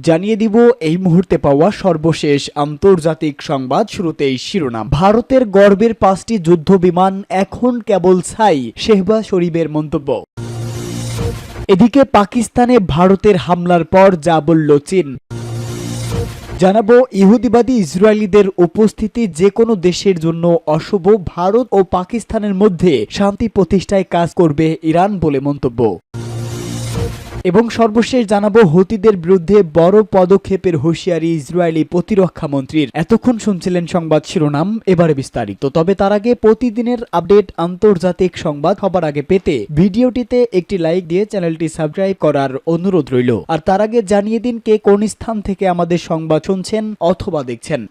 জানিয়ে দিব এই মুহূর্তে পাওয়া সর্বশেষ আন্তর্জাতিক সংবাদ। শুরুতেই শিরোনাম। ভারতের গর্বের 5টি যুদ্ধ বিমান এখন কেবল ছাই, শেহবাজ শরীফের মন্তব্য। এদিকে পাকিস্তানে ভারতের হামলার পর যা বলল চীন। জানাবো ইহুদিবাদী ইসরায়েলিদের উপস্থিতি যে কোনো দেশের জন্য অশুভ, ভারত ও পাকিস্তানের মধ্যে শান্তি প্রতিষ্ঠায় কাজ করবে ইরান বলে মন্তব্য। এবং সর্বশেষ জানাবো হুতিদের বিরুদ্ধে বড় পদক্ষেপের হুঁশিয়ারি ইসরায়েলি প্রতিরক্ষা মন্ত্রীর। এতক্ষণ শুনছিলেন সংবাদ শিরোনাম, এবারে বিস্তারিত। তবে তার আগে প্রতিদিনের আপডেট আন্তর্জাতিক সংবাদ সবার আগে পেতে ভিডিওটিতে একটি লাইক দিয়ে চ্যানেলটি সাবস্ক্রাইব করার অনুরোধ রইল। আর তার আগে জানিয়ে দিন কে কোন স্থান থেকে আমাদের সংবাদ শুনছেন অথবা দেখছেন।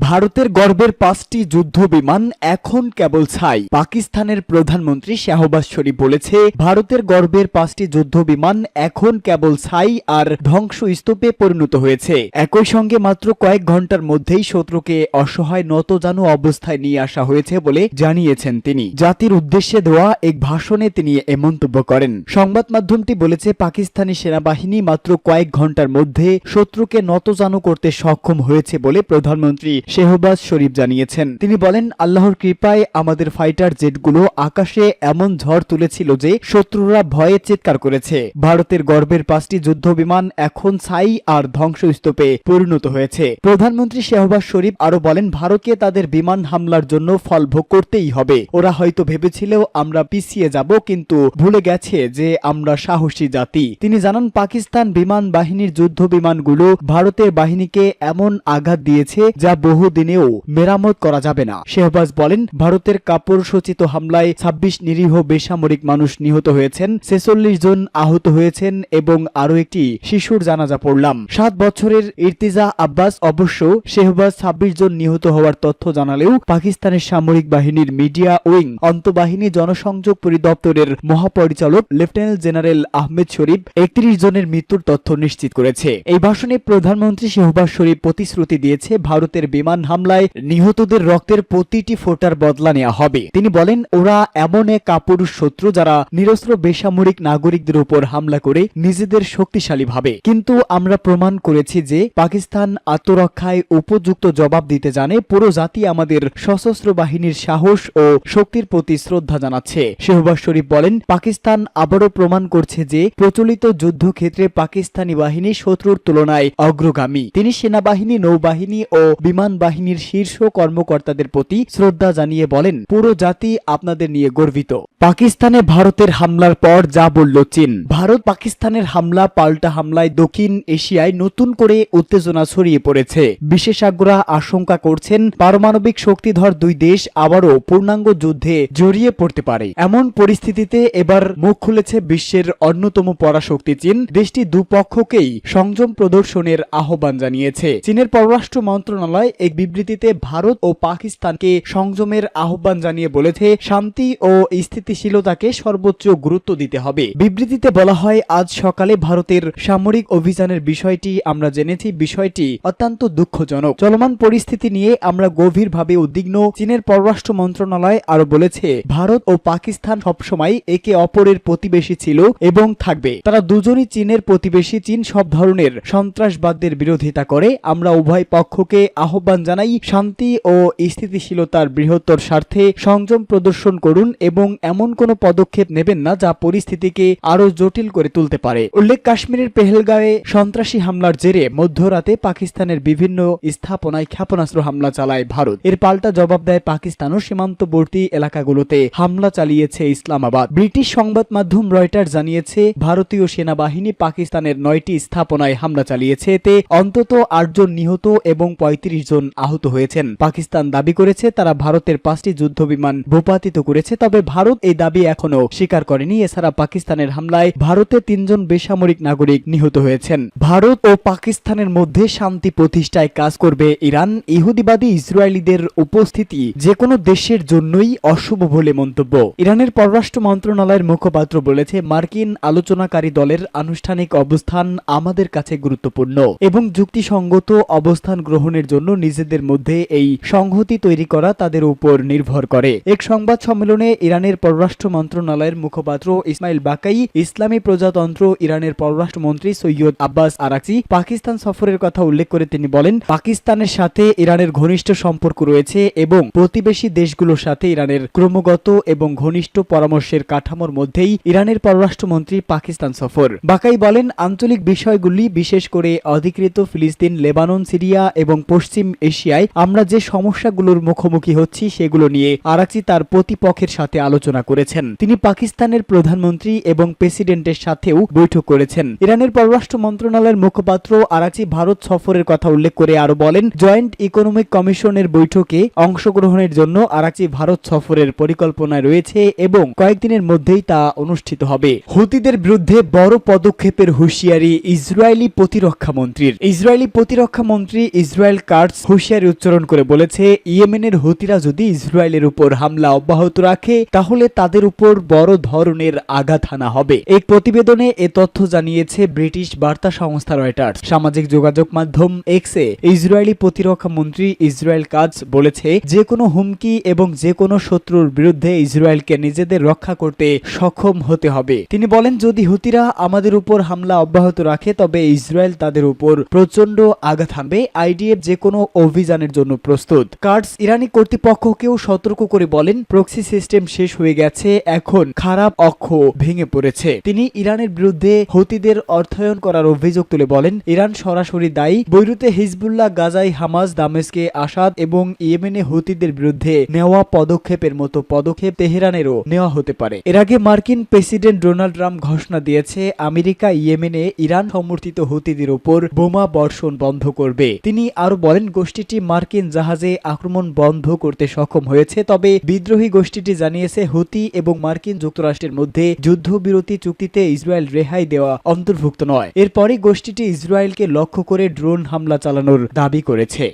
ভারতের গর্বের 5টি যুদ্ধ বিমান এখন কেবল ছাই। পাকিস্তানের প্রধানমন্ত্রী শাহবাজ শরীফ বলেছে, ভারতের গর্বের 5টি যুদ্ধ বিমান এখন কেবল ছাই আর ধ্বংসস্তূপে পরিণত হয়েছে। একই সঙ্গে মাত্র কয়েক ঘন্টার মধ্যেই শত্রুকে অসহায় নতজানু অবস্থায় নিয়ে আসা হয়েছে বলে জানিয়েছেন তিনি। জাতির উদ্দেশ্যে দেওয়া এক ভাষণে তিনি এ মন্তব্য করেন। সংবাদ মাধ্যমটি বলেছে, পাকিস্তানি সেনাবাহিনী মাত্র কয়েক ঘন্টার মধ্যে শত্রুকে নতজানু করতে সক্ষম হয়েছে বলে প্রধানমন্ত্রী শাহবাজ শরীফ জানিয়েছেন। তিনি বলেন, আল্লাহর কৃপায় আমাদের ফাইটার জেটগুলো আকাশে এমন ঝড় তুলেছিল যে শত্রুরা ভয়ে চিৎকার করেছে। ভারতের গর্বের 5টি যুদ্ধ বিমান এখন ছাই আর ধ্বংসস্তূপে পরিণত হয়েছে। প্রধানমন্ত্রী শাহবাজ শরীফ আরো বলেন, ভারতকে তাদের বিমান হামলার জন্য ফল ভোগ করতেই হবে। ওরা হয়তো ভেবেছিল আমরা পিছিয়ে যাব, কিন্তু ভুলে গেছে যে আমরা সাহসী জাতি। তিনি জানান, পাকিস্তান বিমান বাহিনীর যুদ্ধ বিমানগুলো ভারতের বাহিনীকে এমন আঘাত দিয়েছে যা বহুদিনেও মেরামত করা যাবে না। শাহবাজ বলেন, ভারতের কাপড় সচিত হামলায় 26 নিরীহ বেসামরিক মানুষ নিহত হয়েছেন, 46 জন আহত হয়েছেন এবং আরো একটি শিশুর জানাজা পড়লাম। 7 বছরের ইর্তিজা আব্বাস। অবশ্য শাহবাজ 26 জন নিহত হওয়ার তথ্য জানালেও পাকিস্তানের সামরিক বাহিনীর মিডিয়া উইং আন্তঃবাহিনী জনসংযোগ পরিদপ্তরের মহাপরিচালক লেফটেন্যান্ট জেনারেল আহমেদ শরীফ 31 জনের মৃত্যুর তথ্য নিশ্চিত করেছে। এই ভাষণে প্রধানমন্ত্রী শাহবাজ শরীফ প্রতিশ্রুতি দিয়েছে, ভারতের বিমান হামলায় নিহতদের রক্তের প্রতিটি ফোঁটার বদলা নেওয়া হবে। তিনি বলেন, ওরা এমন এক কাপুরুষ শত্রু যারা নিরস্ত্র বেসামরিক নাগরিকদের উপর হামলা করে নিজেদের শক্তিশালী ভাবে, কিন্তু আমরা প্রমাণ করেছি যে পাকিস্তান আত্মরক্ষায় উপযুক্ত জবাব দিতে জানে। পুরো জাতি আমাদের সশস্ত্র বাহিনীর সাহস ও শক্তির প্রতি শ্রদ্ধা জানাচ্ছে। শাহবাজ শরীফ বলেন, পাকিস্তান আবারও প্রমাণ করছে যে প্রচলিত যুদ্ধক্ষেত্রে পাকিস্তানি বাহিনী শত্রুর তুলনায় অগ্রগামী। তিনি সেনাবাহিনী, নৌবাহিনী ও বিমান বাহিনীর শীর্ষ কর্মকর্তাদের প্রতি শ্রদ্ধা জানিয়ে বলেন, পুরো জাতি আপনাদের নিয়ে গর্বিত। পাকিস্তানে ভারতের হামলার পর যা বলল চীন। ভারত পাকিস্তানের হামলা পাল্টা হামলায় দক্ষিণ এশিয়ায় নতুন করে উত্তেজনা ছড়িয়ে পড়েছে। বিশেষজ্ঞরা আশঙ্কা করছেন, পারমাণবিক শক্তিধর দুই দেশ আবারও পূর্ণাঙ্গ যুদ্ধে জড়িয়ে পড়তে পারে। এমন পরিস্থিতিতে এবার মুখ খুলেছে বিশ্বের অন্যতম পরাশক্তি চীন। দেশটি দুপক্ষকেই সংযম প্রদর্শনের আহ্বান জানিয়েছে। চীনের পররাষ্ট্র মন্ত্রণালয় এক বিবৃতিতে ভারত ও পাকিস্তানকে সংযমের আহ্বান জানিয়ে বলেছে, শান্তি ও স্থিতিশীলতাকে সর্বোচ্চ গুরুত্ব দিতে হবে। বিবৃতিতে বলা হয়, আজ সকালে ভারতের সামরিক অভিযানের বিষয়টি আমরা জেনেছি। বিষয়টি অত্যন্ত দুঃখজনক। চলমান পরিস্থিতি নিয়ে আমরা গভীরভাবে উদ্বিগ্ন। চীনের পররাষ্ট্র মন্ত্রণালয় আরো বলেছে, ভারত ও পাকিস্তান সবসময় একে অপরের প্রতিবেশী ছিল এবং থাকবে। তারা দুজনই চীনের প্রতিবেশী। চীন সব ধরনের সন্ত্রাসবাদের বিরোধিতা করে। আমরা উভয় পক্ষকে আহ্বান জানাই, শান্তি ও স্থিতিশীলতার বৃহত্তর স্বার্থে সংযম প্রদর্শন করুন এবং এমন কোনো পদক্ষেপ নেবেন না যা পরিস্থিতিকে আরো জটিল করে তুলতে পারে। উল্লেখ, কাশ্মীরের পেহেলগাঁওয়ে সন্ত্রাসী হামলার জেরে মধ্যরাতে পাকিস্তানের বিভিন্ন স্থাপনায় ক্ষেপণাস্ত্র হামলা চালায় ভারত। এর পাল্টা জবাব দেয় পাকিস্তানও। সীমান্তবর্তী এলাকাগুলোতে হামলা চালিয়েছে ইসলামাবাদ। ব্রিটিশ সংবাদ মাধ্যম রয়টার্স জানিয়েছে, ভারতীয় সেনাবাহিনী পাকিস্তানের 9টি স্থাপনায় হামলা চালিয়েছে। এতে অন্তত 8 জন নিহত এবং 35 জন আহত হয়েছেন। পাকিস্তান দাবি করেছে তারা ভারতের 5টি যুদ্ধ বিমান ভূপাতিত করেছে, তবে ভারত এই দাবি এখনো স্বীকার করেনি। এছাড়া পাকিস্তানের হামলায় ভারতে 3 জন বেসামরিক নাগরিক নিহত হয়েছেন। ভারত ও পাকিস্তানের মধ্যে শান্তি প্রতিষ্ঠায় কাজ করবে ইরান। ইহুদিবাদী ইসরায়েলিদের উপস্থিতি যে কোনো দেশের জন্যই অশুভ বলে মন্তব্য। ইরানের পররাষ্ট্র মন্ত্রণালয়ের মুখপাত্র বলেছে, মার্কিন আলোচনাকারী দলের আনুষ্ঠানিক অবস্থান আমাদের কাছে গুরুত্বপূর্ণ এবং যুক্তিসঙ্গত অবস্থান গ্রহণের জন্য নিজের নিজেদের মধ্যে এই সংহতি তৈরি করা তাদের উপর নির্ভর করে। এক সংবাদ সম্মেলনে ইরানের পররাষ্ট্র মন্ত্রণালয়ের মুখপাত্র ইসমাইল বাকাই ইসলামী প্রজাতন্ত্র ইরানের পররাষ্ট্রমন্ত্রী সৈয়দ আব্বাস আরাকচি পাকিস্তান সফরের কথা উল্লেখ করে তিনি বলেন, পাকিস্তানের সাথে ইরানের ঘনিষ্ঠ সম্পর্ক রয়েছে এবং প্রতিবেশী দেশগুলোর সাথে ইরানের ক্রমাগত এবং ঘনিষ্ঠ পরামর্শের কাঠামোর মধ্যেই ইরানের পররাষ্ট্রমন্ত্রী পাকিস্তান সফর। বাকাই বলেন, আঞ্চলিক বিষয়গুলি বিশেষ করে অধিকৃত ফিলিস্তিন, লেবানন, সিরিয়া এবং পশ্চিম এশিয়ায় আমরা যে সমস্যাগুলোর মুখোমুখি হচ্ছি সেগুলো নিয়ে আরাকচি তার প্রতিপক্ষের সাথে আলোচনা করেছেন। তিনি পাকিস্তানের প্রধানমন্ত্রী এবং প্রেসিডেন্টের সাথেও বৈঠক করেছেন। ইরানের পররাষ্ট্র মন্ত্রণালয়ের মুখপাত্র আরাকচি ভারত সফরের কথা উল্লেখ করে আরো বলেন, জয়েন্ট ইকোনমিক কমিশনের বৈঠকে অংশগ্রহণের জন্য আরাকচি ভারত সফরের পরিকল্পনায় রয়েছে এবং কয়েকদিনের মধ্যেই তা অনুষ্ঠিত হবে। হুতিদের বিরুদ্ধে বড় পদক্ষেপের হুঁশিয়ারি ইসরায়েলি প্রতিরক্ষা মন্ত্রীর। ইসরায়েলি প্রতিরক্ষা মন্ত্রী ইসরায়েল কাটস হুঁশিয়ারি উচ্চারণ করে বলেছে, ইয়েমেনের হুতিরা যদি ইসরায়েলের উপর হামলা অব্যাহত রাখে তাহলে তাদের উপর বড় ধরনের আঘাত হানা হবে। এক প্রতিবেদনে এ তথ্য জানিয়েছে ব্রিটিশ বার্তা সংস্থা রয়টার্স। সামাজিক যোগাযোগ মাধ্যম এক্সে ইসরায়েলি প্রতিরক্ষা মন্ত্রী ইসরায়েল কাটস বলেছে, যে কোনো হুমকি এবং যে কোনো শত্রুর বিরুদ্ধে ইসরায়েলকে নিজেদের রক্ষা করতে সক্ষম হতে হবে। তিনি বলেন, যদি হুতিরা আমাদের উপর হামলা অব্যাহত রাখে তবে ইসরায়েল তাদের উপর প্রচন্ড আঘাত হানবে। আইডিএফ যে কোনো অভিযানের জন্য প্রস্তুত। কাটস ইরানি কর্তৃপক্ষকেও সতর্ক করে বলেন, প্রক্সি সিস্টেম শেষ হয়ে গেছে, এখন খারাপ অক্ষ ভেঙে পড়েছে। তিনি ইরানের বিরুদ্ধে হুতিদের অর্থায়ন করার অভিযোগ তুলে বলেন, ইরান সরাসরি দায়ী। বৈরুতে হিজবুল্লাহ, গাজায় হামাস, দামেস্কে আসাদ এবং ইয়েমেনে হুতিদের বিরুদ্ধে নেওয়া পদক্ষেপের মতো পদক্ষেপ তেহরানেরও নেওয়া হতে পারে। এর আগে মার্কিন প্রেসিডেন্ট ডোনাল্ড ট্রাম্প ঘোষণা দিয়েছে, আমেরিকা ইয়েমেনে ইরান সমর্থিত হুতিদের উপর বোমা বর্ষণ বন্ধ করবে। তিনি আরো বলেন, গোষ্ঠীটি মার্কিন জাহাজে আক্রমণ বন্ধ করতে সক্ষম হয়েছে, তবে বিদ্রোহী গোষ্ঠীটি জানিয়েছে হুতি এবং মার্কিন যুক্তরাষ্ট্রের মধ্যে যুদ্ধবিরতি চুক্তিতে ইসরায়েল রেহাই দেওয়া অন্তর্ভুক্ত নয়। এরপরই গোষ্ঠীটি ইসরায়েলকে লক্ষ্য করে ড্রোন হামলা চালানোর দাবি করেছে।